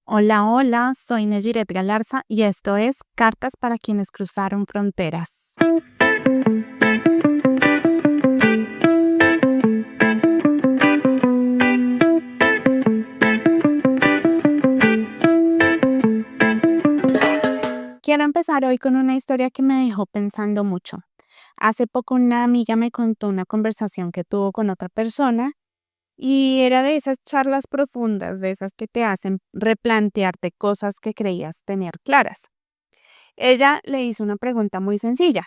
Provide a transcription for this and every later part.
Hola, hola, soy Nejiret Galarza y esto es Cartas para quienes cruzaron fronteras. Quiero empezar hoy con una historia que me dejó pensando mucho. Hace poco una amiga me contó una conversación que tuvo con otra persona y era de esas charlas profundas, de esas que te hacen replantearte cosas que creías tener claras. Ella le hizo una pregunta muy sencilla.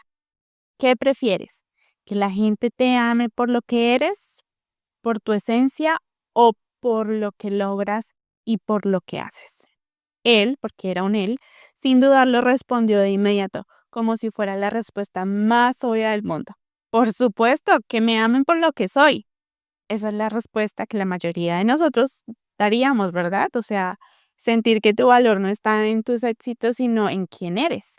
¿Qué prefieres? ¿Que la gente te ame por lo que eres, por tu esencia o por lo que logras y por lo que haces? Él, porque era un él, sin dudarlo respondió de inmediato, como si fuera la respuesta más obvia del mundo. Por supuesto, que me amen por lo que soy. Esa es la respuesta que la mayoría de nosotros daríamos, ¿verdad? O sea, sentir que tu valor no está en tus éxitos, sino en quién eres.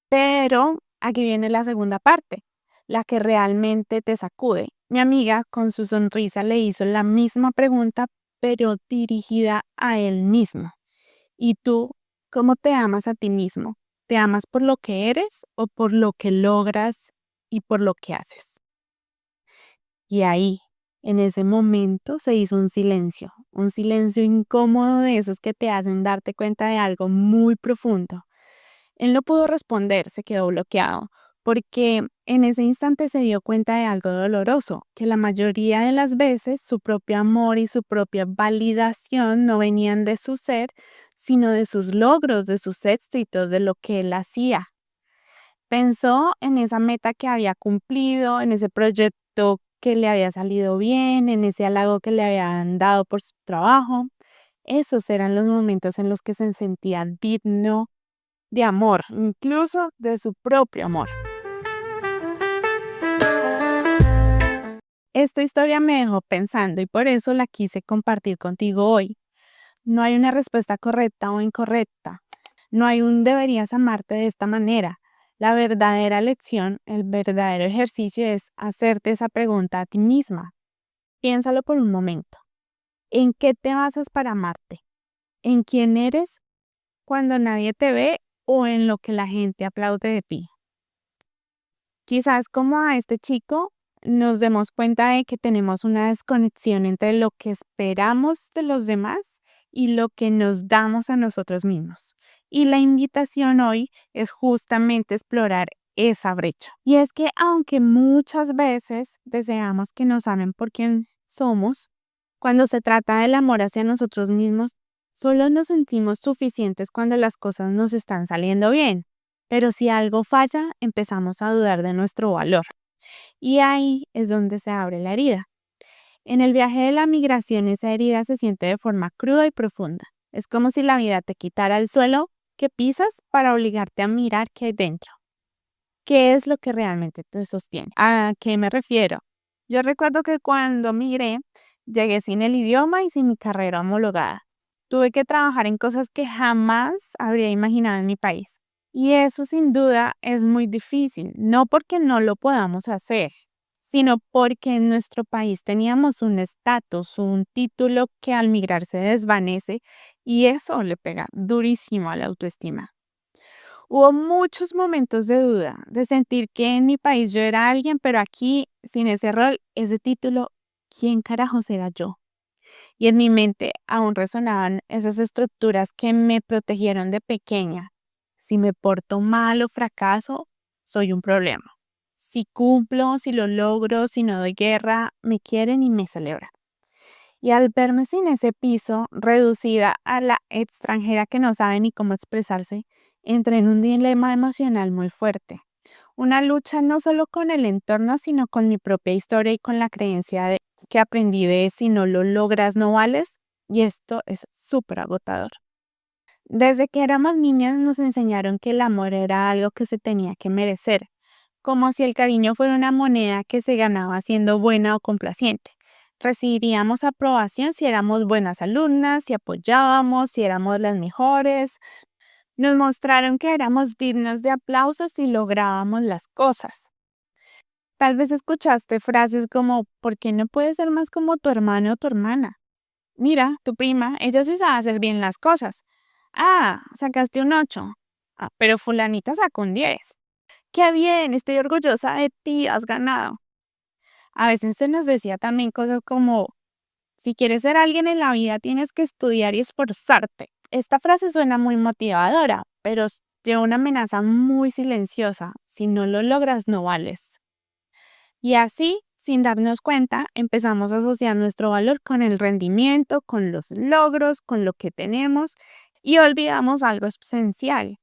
Pero aquí viene la segunda parte, la que realmente te sacude. Mi amiga, con su sonrisa, le hizo la misma pregunta, pero dirigida a él mismo. ¿Y tú cómo te amas a ti mismo? ¿Te amas por lo que eres o por lo que logras y por lo que haces? Y ahí, en ese momento, se hizo un silencio incómodo de esos que te hacen darte cuenta de algo muy profundo. Él no pudo responder, se quedó bloqueado, porque en ese instante se dio cuenta de algo doloroso, que la mayoría de las veces su propio amor y su propia validación no venían de su ser, sino de sus logros, de sus éxitos, de lo que él hacía. Pensó en esa meta que había cumplido, en ese proyecto que le había salido bien, en ese halago que le habían dado por su trabajo. Esos eran los momentos en los que se sentía digno de amor, incluso de su propio amor. Esta historia me dejó pensando y por eso la quise compartir contigo hoy. No hay una respuesta correcta o incorrecta. No hay un deberías amarte de esta manera. La verdadera lección, el verdadero ejercicio es hacerte esa pregunta a ti misma. Piénsalo por un momento. ¿En qué te basas para amarte? ¿En quién eres cuando nadie te ve o en lo que la gente aplaude de ti? Quizás como a este chico nos demos cuenta de que tenemos una desconexión entre lo que esperamos de los demás y lo que nos damos a nosotros mismos. Y la invitación hoy es justamente explorar esa brecha. Y es que aunque muchas veces deseamos que nos amen por quien somos, cuando se trata del amor hacia nosotros mismos, solo nos sentimos suficientes cuando las cosas nos están saliendo bien. Pero si algo falla, empezamos a dudar de nuestro valor. Y ahí es donde se abre la herida. En el viaje de la migración, esa herida se siente de forma cruda y profunda. Es como si la vida te quitara el suelo que pisas para obligarte a mirar qué hay dentro. ¿Qué es lo que realmente te sostiene? ¿A qué me refiero? Yo recuerdo que cuando migré, llegué sin el idioma y sin mi carrera homologada. Tuve que trabajar en cosas que jamás habría imaginado en mi país. Y eso sin duda es muy difícil, no porque no lo podamos hacer, sino porque en nuestro país teníamos un estatus, un título que al migrar se desvanece y eso le pega durísimo a la autoestima. Hubo muchos momentos de duda, de sentir que en mi país yo era alguien, pero aquí, sin ese rol, ese título, ¿quién carajos era yo? Y en mi mente aún resonaban esas estructuras que me protegieron de pequeña. Si me porto mal o fracaso, soy un problema. Si cumplo, si lo logro, si no doy guerra, me quieren y me celebran. Y al verme sin ese piso, reducida a la extranjera que no sabe ni cómo expresarse, entré en un dilema emocional muy fuerte. Una lucha no solo con el entorno, sino con mi propia historia y con la creencia de que aprendí de si no lo logras no vales, y esto es súper agotador. Desde que éramos niñas nos enseñaron que el amor era algo que se tenía que merecer, como si el cariño fuera una moneda que se ganaba siendo buena o complaciente. Recibiríamos aprobación si éramos buenas alumnas, si apoyábamos, si éramos las mejores. Nos mostraron que éramos dignas de aplausos si lográbamos las cosas. Tal vez escuchaste frases como, ¿por qué no puedes ser más como tu hermano o tu hermana? Mira, tu prima, ella sí sabe hacer bien las cosas. Ah, sacaste un 8. Ah, pero fulanita sacó un 10. Qué bien, estoy orgullosa de ti, has ganado. A veces se nos decía también cosas como, si quieres ser alguien en la vida, tienes que estudiar y esforzarte. Esta frase suena muy motivadora, pero lleva una amenaza muy silenciosa. Si no lo logras, no vales. Y así, sin darnos cuenta, empezamos a asociar nuestro valor con el rendimiento, con los logros, con lo que tenemos y olvidamos algo esencial,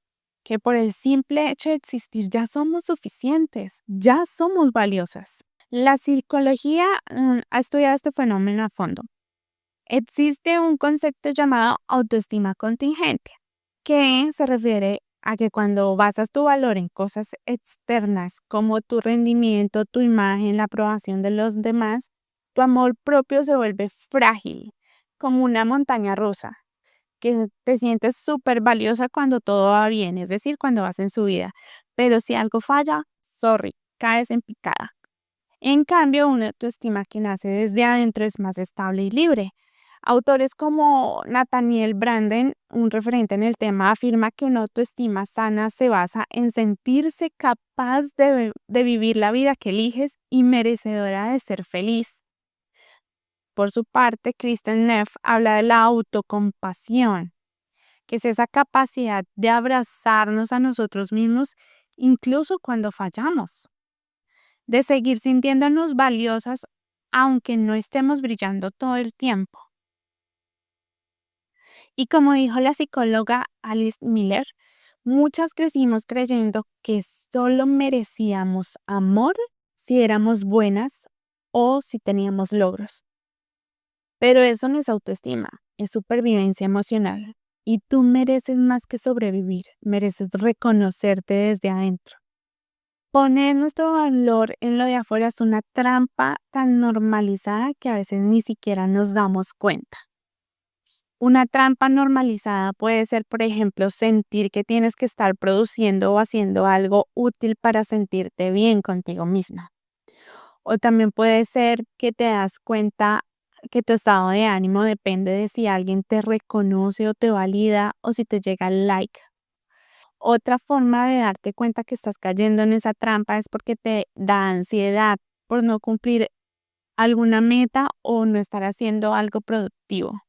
que por el simple hecho de existir ya somos suficientes, ya somos valiosas. La psicología ha estudiado este fenómeno a fondo. Existe un concepto llamado autoestima contingente, que se refiere a que cuando basas tu valor en cosas externas como tu rendimiento, tu imagen, la aprobación de los demás, tu amor propio se vuelve frágil, como una montaña rusa, que te sientes súper valiosa cuando todo va bien, es decir, cuando vas en subida, pero si algo falla, sorry, caes en picada. En cambio, una autoestima que nace desde adentro es más estable y libre. Autores como Nathaniel Branden, un referente en el tema, afirma que una autoestima sana se basa en sentirse capaz de vivir la vida que eliges y merecedora de ser feliz. Por su parte, Kristen Neff habla de la autocompasión, que es esa capacidad de abrazarnos a nosotros mismos incluso cuando fallamos, de seguir sintiéndonos valiosas aunque no estemos brillando todo el tiempo. Y como dijo la psicóloga Alice Miller, muchas crecimos creyendo que solo merecíamos amor si éramos buenas o si teníamos logros. Pero eso no es autoestima, es supervivencia emocional. Y tú mereces más que sobrevivir, mereces reconocerte desde adentro. Poner nuestro valor en lo de afuera es una trampa tan normalizada que a veces ni siquiera nos damos cuenta. Una trampa normalizada puede ser, por ejemplo, sentir que tienes que estar produciendo o haciendo algo útil para sentirte bien contigo misma. O también puede ser que te das cuenta que tu estado de ánimo depende de si alguien te reconoce o te valida o si te llega el like. Otra forma de darte cuenta que estás cayendo en esa trampa es porque te da ansiedad por no cumplir alguna meta o no estar haciendo algo productivo.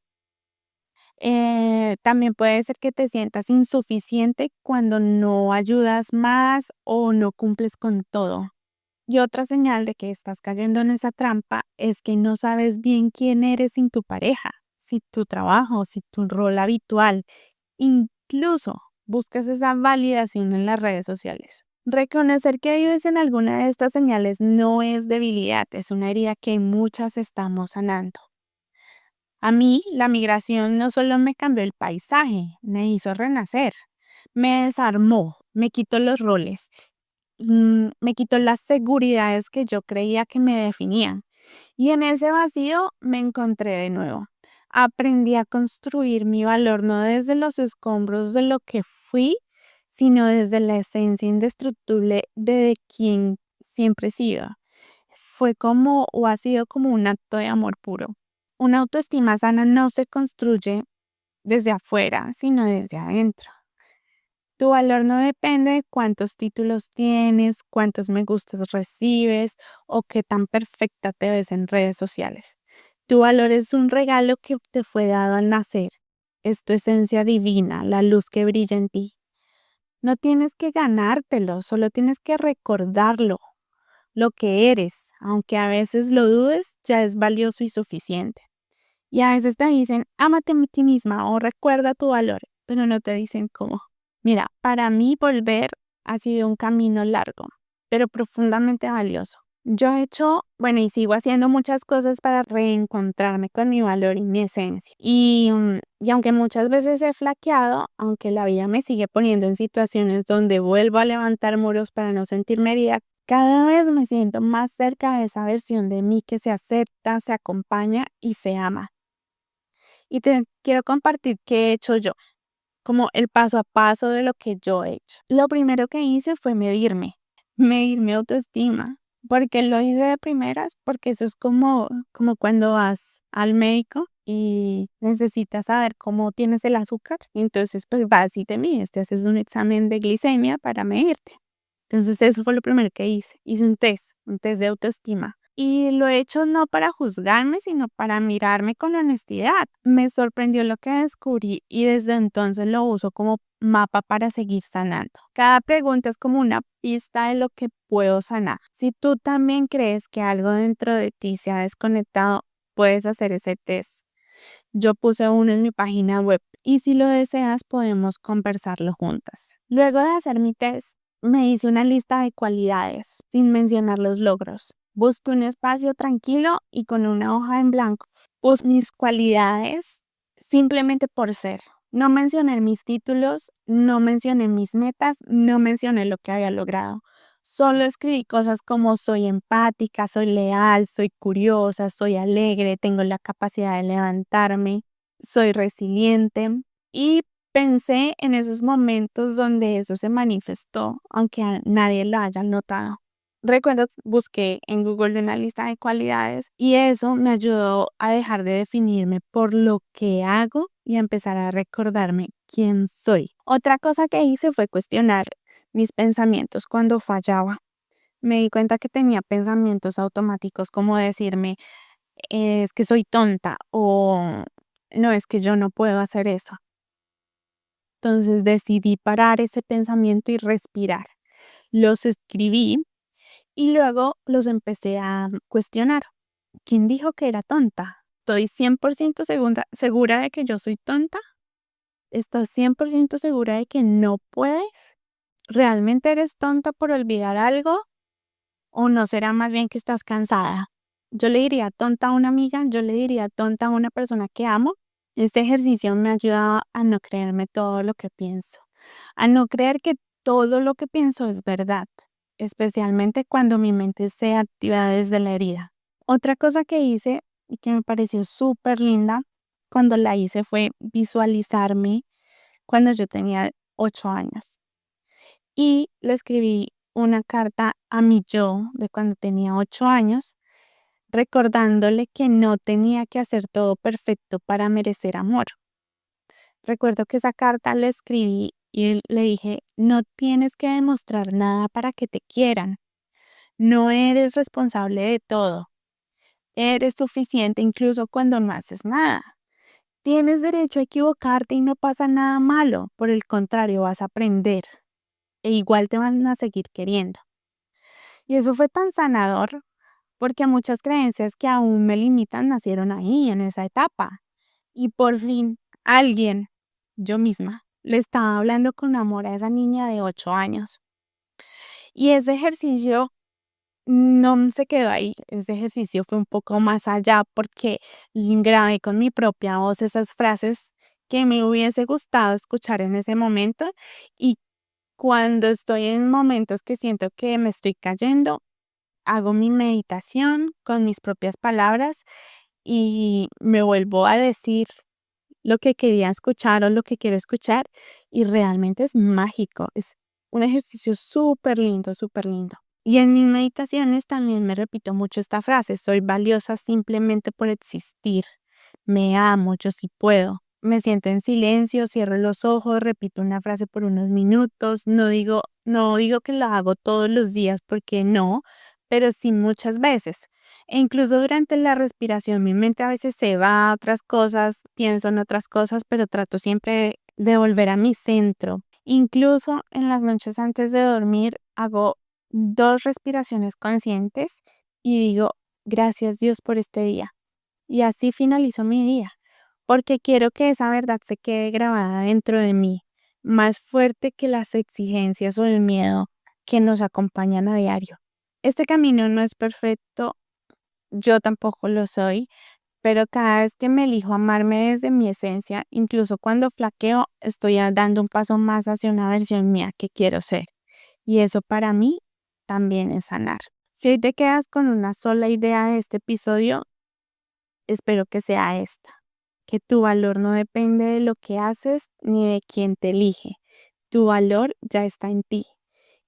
También puede ser que te sientas insuficiente cuando no ayudas más o no cumples con todo. Y otra señal de que estás cayendo en esa trampa es que no sabes bien quién eres sin tu pareja, sin tu trabajo, sin tu rol habitual. Incluso buscas esa validación en las redes sociales. Reconocer que vives en alguna de estas señales no es debilidad, es una herida que muchas estamos sanando. A mí, la migración no solo me cambió el paisaje, me hizo renacer, me desarmó, me quitó los roles, me quitó las seguridades que yo creía que me definían. Y en ese vacío me encontré de nuevo. Aprendí a construir mi valor no desde los escombros de lo que fui, sino desde la esencia indestructible de quien siempre he sido. Fue como o ha sido como un acto de amor puro. Una autoestima sana no se construye desde afuera, sino desde adentro. Tu valor no depende de cuántos títulos tienes, cuántos me gustas recibes o qué tan perfecta te ves en redes sociales. Tu valor es un regalo que te fue dado al nacer. Es tu esencia divina, la luz que brilla en ti. No tienes que ganártelo, solo tienes que recordarlo. Lo que eres, aunque a veces lo dudes, ya es valioso y suficiente. Y a veces te dicen, ámate a ti misma o recuerda tu valor, pero no te dicen cómo. Mira, para mí volver ha sido un camino largo, pero profundamente valioso. Yo he hecho, bueno, y sigo haciendo muchas cosas para reencontrarme con mi valor y mi esencia. Y aunque muchas veces he flaqueado, aunque la vida me sigue poniendo en situaciones donde vuelvo a levantar muros para no sentirme herida, cada vez me siento más cerca de esa versión de mí que se acepta, se acompaña y se ama. Y te quiero compartir qué he hecho yo, como el paso a paso de lo que yo he hecho. Lo primero que hice fue medir mi autoestima, porque lo hice de primeras, porque eso es como cuando vas al médico y necesitas saber cómo tienes el azúcar. Entonces, pues vas y te mides, te haces un examen de glicemia para medirte. Entonces, eso fue lo primero que hice. Hice un test de autoestima. Y lo he hecho no para juzgarme, sino para mirarme con honestidad. Me sorprendió lo que descubrí y desde entonces lo uso como mapa para seguir sanando. Cada pregunta es como una pista de lo que puedo sanar. Si tú también crees que algo dentro de ti se ha desconectado, puedes hacer ese test. Yo puse uno en mi página web y si lo deseas podemos conversarlo juntas. Luego de hacer mi test, me hice una lista de cualidades, sin mencionar los logros. Busqué un espacio tranquilo y con una hoja en blanco. Puse mis cualidades simplemente por ser. No mencioné mis títulos, no mencioné mis metas, no mencioné lo que había logrado. Solo escribí cosas como soy empática, soy leal, soy curiosa, soy alegre, tengo la capacidad de levantarme, soy resiliente y pensé en esos momentos donde eso se manifestó, aunque a nadie lo haya notado. Recuerdo, busqué en Google una lista de cualidades y eso me ayudó a dejar de definirme por lo que hago y a empezar a recordarme quién soy. Otra cosa que hice fue cuestionar mis pensamientos cuando fallaba. Me di cuenta que tenía pensamientos automáticos como decirme, es que soy tonta o no, es que yo no puedo hacer eso. Entonces decidí parar ese pensamiento y respirar. Los escribí y luego los empecé a cuestionar. ¿Quién dijo que era tonta? ¿Estoy 100% segura de que yo soy tonta? ¿Estás 100% segura de que no puedes? ¿Realmente eres tonta por olvidar algo? ¿O no será más bien que estás cansada? Yo le diría tonta a una amiga, yo le diría tonta a una persona que amo. Este ejercicio me ha ayudado a no creerme todo lo que pienso, a no creer que todo lo que pienso es verdad, especialmente cuando mi mente se activa desde la herida. Otra cosa que hice y que me pareció súper linda cuando la hice fue visualizarme cuando yo tenía 8 años y le escribí una carta a mi yo de cuando tenía 8 años, recordándole que no tenía que hacer todo perfecto para merecer amor. Recuerdo que esa carta la escribí y le dije, no tienes que demostrar nada para que te quieran, no eres responsable de todo, eres suficiente incluso cuando no haces nada. Tienes derecho a equivocarte y no pasa nada malo, por el contrario, vas a aprender e igual te van a seguir queriendo. Y eso fue tan sanador porque muchas creencias que aún me limitan nacieron ahí, en esa etapa. Y por fin, alguien, yo misma, le estaba hablando con amor a esa niña de 8 años. Y ese ejercicio no se quedó ahí, ese ejercicio fue un poco más allá porque grabé con mi propia voz esas frases que me hubiese gustado escuchar en ese momento y cuando estoy en momentos que siento que me estoy cayendo, hago mi meditación con mis propias palabras y me vuelvo a decir lo que quería escuchar o lo que quiero escuchar y realmente es mágico, es un ejercicio súper lindo, súper lindo. Y en mis meditaciones también me repito mucho esta frase, soy valiosa simplemente por existir, me amo, yo sí puedo. Me siento en silencio, cierro los ojos, repito una frase por unos minutos, no digo que lo hago todos los días porque no, pero sí muchas veces. E incluso durante la respiración mi mente a veces se va a otras cosas, pienso en otras cosas, pero trato siempre de volver a mi centro. Incluso en las noches antes de dormir hago 2 respiraciones conscientes y digo, gracias Dios por este día. Y así finalizo mi día, porque quiero que esa verdad se quede grabada dentro de mí, más fuerte que las exigencias o el miedo que nos acompañan a diario. Este camino no es perfecto, yo tampoco lo soy, pero cada vez que me elijo amarme desde mi esencia, incluso cuando flaqueo, estoy dando un paso más hacia una versión mía que quiero ser. Y eso para mí también es sanar. Si hoy te quedas con una sola idea de este episodio, espero que sea esta, que tu valor no depende de lo que haces ni de quién te elige. Tu valor ya está en ti.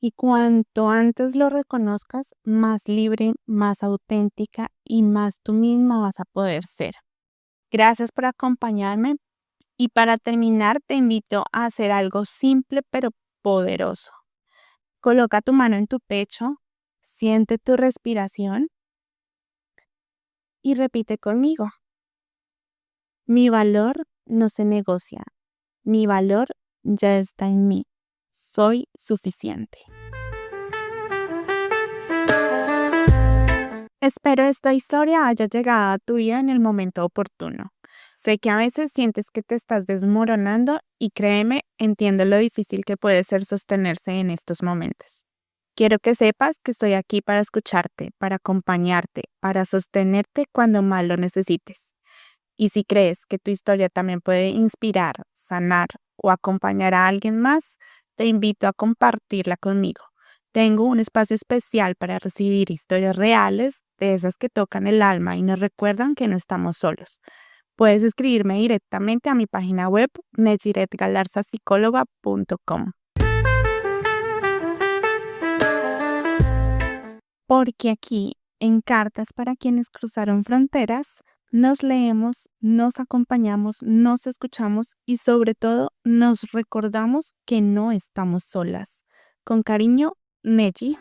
Y cuanto antes lo reconozcas, más libre, más auténtica y más tú misma vas a poder ser. Gracias por acompañarme y para terminar te invito a hacer algo simple pero poderoso. Coloca tu mano en tu pecho, siente tu respiración y repite conmigo. Mi valor no se negocia. Mi valor ya está en mí. Soy suficiente. Espero esta historia haya llegado a tu vida en el momento oportuno. Sé que a veces sientes que te estás desmoronando y créeme, entiendo lo difícil que puede ser sostenerse en estos momentos. Quiero que sepas que estoy aquí para escucharte, para acompañarte, para sostenerte cuando más lo necesites. Y si crees que tu historia también puede inspirar, sanar o acompañar a alguien más, te invito a compartirla conmigo. Tengo un espacio especial para recibir historias reales, de esas que tocan el alma y nos recuerdan que no estamos solos. Puedes escribirme directamente a mi página web nechiretgalarzacicóloga.com. Porque aquí, en Cartas para quienes cruzaron fronteras, nos leemos, nos acompañamos, nos escuchamos y sobre todo nos recordamos que no estamos solas. Con cariño, Neji.